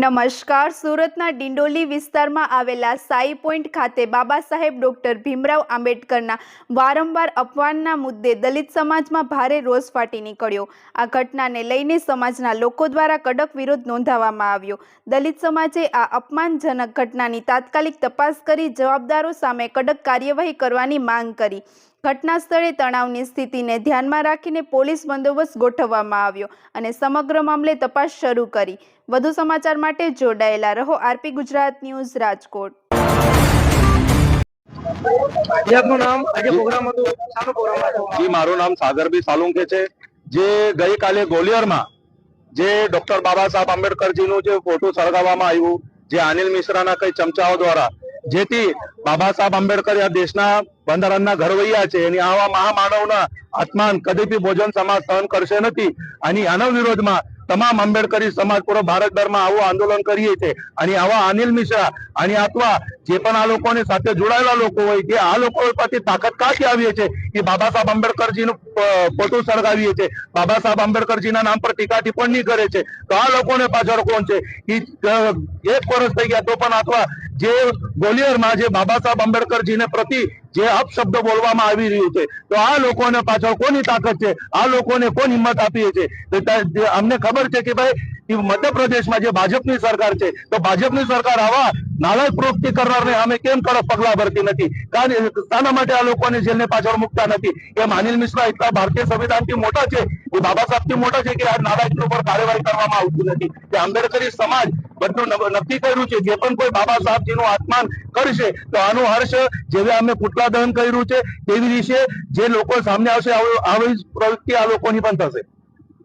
નમસ્કાર. સુરતના ડિંડોલી વિસ્તારમાં આવેલા સાઈ પોઈન્ટ ખાતે બાબા સાહેબ ડોક્ટર ભીમરાવ આંબેડકરના વારંવાર અપમાનના મુદ્દે દલિત સમાજમાં ભારે રોષ ફાટી નીકળ્યો. આ ઘટનાને લઈને સમાજના લોકો દ્વારા કડક વિરોધ નોંધાવવામાં આવ્યો. દલિત સમાજે આ અપમાનજનક ઘટનાની તાત્કાલિક તપાસ કરી જવાબદારો સામે કડક કાર્યવાહી કરવાની માંગ કરી. ઘટના સ્થળે તણાવની સ્થિતિને ધ્યાનમાં રાખીને પોલીસ બંદોબસ્ત ગોઠવવામાં આવ્યો અને સમગ્ર મામલે તપાસ શરૂ કરી. વધુ સમાચાર માટે જોડાયેલા રહો આરપી ગુજરાત ન્યૂઝ રાજકોટ. મારું નામ સાગરભાઈ સાલુંકે છે. જે ગઈકાલે ગોલિયરમાં જે ડોક્ટર બાબા સાહેબ આંબેડકરજીનું જે ફોટો સળગાવવામાં આવ્યું, જે અનિલ મિશ્રાના કઈ ચમચાઓ દ્વારા, જેથી બાબા સાહેબ આંબેડકર આ દેશના બંધારણના ઘડવૈયા છે અને આવા મહામાનવના અપમાન કદી બી ભોજન સમાજ સહન કરશે નથી. અને આના વિરોધમાં તમામ આંબેડકરી સમાજ પૂરો ભારતભરમાં આવું આંદોલન કરીએ છીએ. અને આવા અનિલ મિશ્રા અને અથવા જે પણ આ લોકોની સાથે જોડાયેલા લોકો હોય કે આ લોકો પરથી તાકાત ક્યાંથી આવીએ છે કે બાબા સાહેબ આંબેડકરજીનું ફોટો સળગાવીએ છે, બાબા સાહેબ આંબેડકરજીના નામ પર ટીકા ટિપ્પણી કરે છે, તો આ લોકોને પાછળ કોણ છે? એક વર્ષ થઈ ગયા તો પણ અથવા જે ગોલિયરમાં જે બાબા સાહેબ આંબેડકરજીને પ્રતિ જે અપશબ્દો બોલવામાં આવી રહ્યું છે, તો આ લોકોને પાછળ કોની તાકાત છે? આ લોકોને કોણ હિંમત આપીએ છે? અમને ખબર છે કે ભાઈ મધ્યપ્રદેશમાં જે ભાજપની સરકાર છે, તો ભાજપની સરકાર આવા નાલાયક પ્રવૃત્તિ કરનારને અમે કેમ કડક પગલા ભરતી નથી? કારણ શાના માટે આ લોકોને જેલને પાછળ મૂકતા નથી? એમ અનિલ મિશ્રા એટલા ભારતીય સંવિધાનથી મોટા છે, એ બાબા સાહેબથી મોટા છે કે આ નાલાયક ઉપર કાર્યવાહી કરવામાં આવતી નથી. કે આંબેડકરી સમાજ બધું નક્કી કર્યું છે, જે પણ કોઈ બાબા સાહેબજીનું અપમાન કરશે તો આનું હર્ષ જેવી અમે પુતળા દહન કર્યું છે તેવી રીતે જે લોકો સામે આવશે આવી પ્રવૃત્તિ આ લોકોની પણ થશે.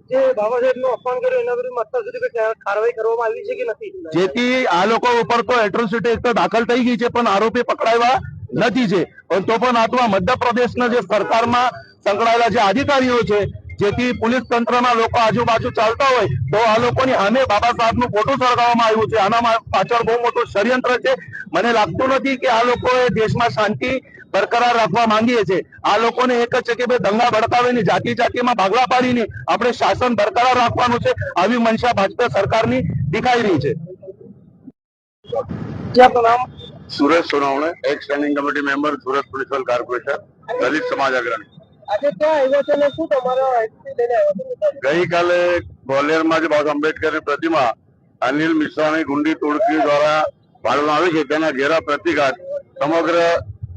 જે બાબા સાહેબનું અપમાન કર્યું એના વિરુદ્ધ અત્યાર સુધી કાર્યવાહી કરવામાં આવી છે કે નથી? જેથી આ લોકો ઉપર તો એટ્રોસિટી એક તો દાખલ થઈ ગઈ છે પણ આરોપી પકડાયા નથી છે. તો પણ અથવા મધ્યપ્રદેશના જે સરકારમાં સંકળાયેલા જે અધિકારીઓ છે, જેથી પોલીસ તંત્રના લોકો આજુબાજુ ચાલતા હોય તો આ લોકોની સામે બાબા સાહેબનું ફોટો સળગાવવામાં આવ્યું છે. આના પાછળ બહુ મોટું ષડયંત્ર છે. મને લાગતું નથી કે આ લોકોએ દેશમાં શાંતિ બરકરાર રાખવા માંગીએ છે. આ લોકોને એક જ છે કે ભાઈ દંગા ભડકાવીને જાતિમાં ભાગલા પાડીને આપણે શાસન બરકરાર રાખવાનું છે. આવી મનસા ભાજપા સરકારની દેખાઈ રહી છે. સુરેશ સોનવણે, એક standing committee member, Surat municipal corporation, Dalit સમાજ અગ્રણી. આજે ક્યાં આવ્યો છે અને શું તમારા ગઈકાલે ગ્વાલિયરમાં જે બાબા આંબેડકરની પ્રતિમા અનિલ મિશ્રાની ગુંડી ટોળકી દ્વારા પાડવામાં આવી છે, તેના ઘેરા પ્રતિઘાત સમગ્ર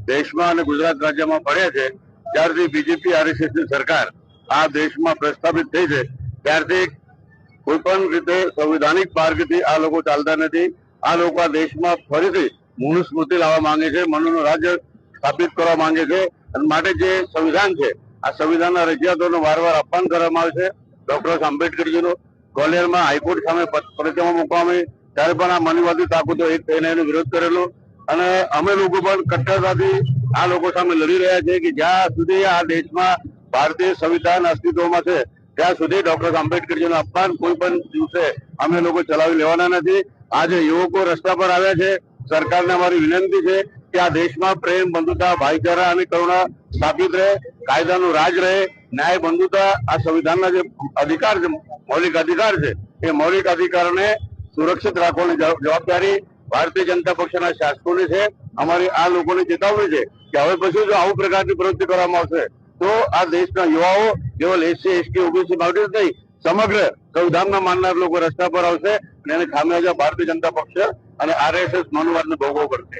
દેશમાં અને ગુજરાત રાજ્યમાં પડ્યા છે. ત્યારથી બીજેપી આરએસએસની સરકાર આ દેશમાં પ્રસ્થાપિત થઈ છે, ત્યારથી કોઈ પણ રીતે સંવિધાનિક માર્ગથી આ લોકો ચાલતા નથી. આ લોકો આ દેશમાં ફરીથી મનુસ્મૃતિ લાવવા માંગે છે, મનુનું રાજ્ય સ્થાપિત કરવા માંગે છે. અને માટે જે સંવિધાન છે, આ સંવિધાનના રજિયાતોનું વારંવાર અપમાન કરવામાં આવે છે. ડોક્ટર આંબેડકરજીનું ગ્વાલિયરમાં હાઈકોર્ટ સામે પ્રતિમા મૂકવામાં આવી, ત્યારે પણ આ મનુવાદી તાકાતો એક થઈને એનો વિરોધ કરેલો. અને અમે લોકો પણ કટ્ટરતાથી આ લોકો સામે લડી રહ્યા છે કે જ્યાં સુધી આ દેશમાં ભારતીય સંવિધાન અસ્તિત્વમાં છે ત્યાં સુધી ડોક્ટર આંબેડકરજીનું અપમાન કોઈ પણ દિવસે અમે લોકો ચલાવી લેવાના નથી. આજે યુવકો રસ્તા પર આવ્યા છે. સરકારને અમારી વિનંતી છે કે આ દેશમાં પ્રેમ, બંધુતા, ભાઈચારા અને કરુણા સ્થાપિત રહે, કાયદાનું રાજ રહે, ન્યાય, બંધુતા આ સંવિધાનના જે અધિકાર છે, મૌલિક અધિકાર છે, એ મૌલિક અધિકારોને સુરક્ષિત રાખવાની જવાબદારી ભારતીય જનતા પક્ષના શાસકોની છે. અમારી આ લોકોની ચેતવણી છે કે હવે પછી જો આવું પ્રકારની પ્રવૃત્તિ કરવામાં આવશે તો આ દેશના યુવાઓ કેવલ એસસી, એસટી, ઓબીસી બાબતે નહીં, સમગ્ર સંવિધાનના માનનાર લોકો રસ્તા પર આવશે અને એને ખામિયાજા ભારતીય જનતા પક્ષ અને આરએસએસ મનુવાદને ભોગવવો પડશે.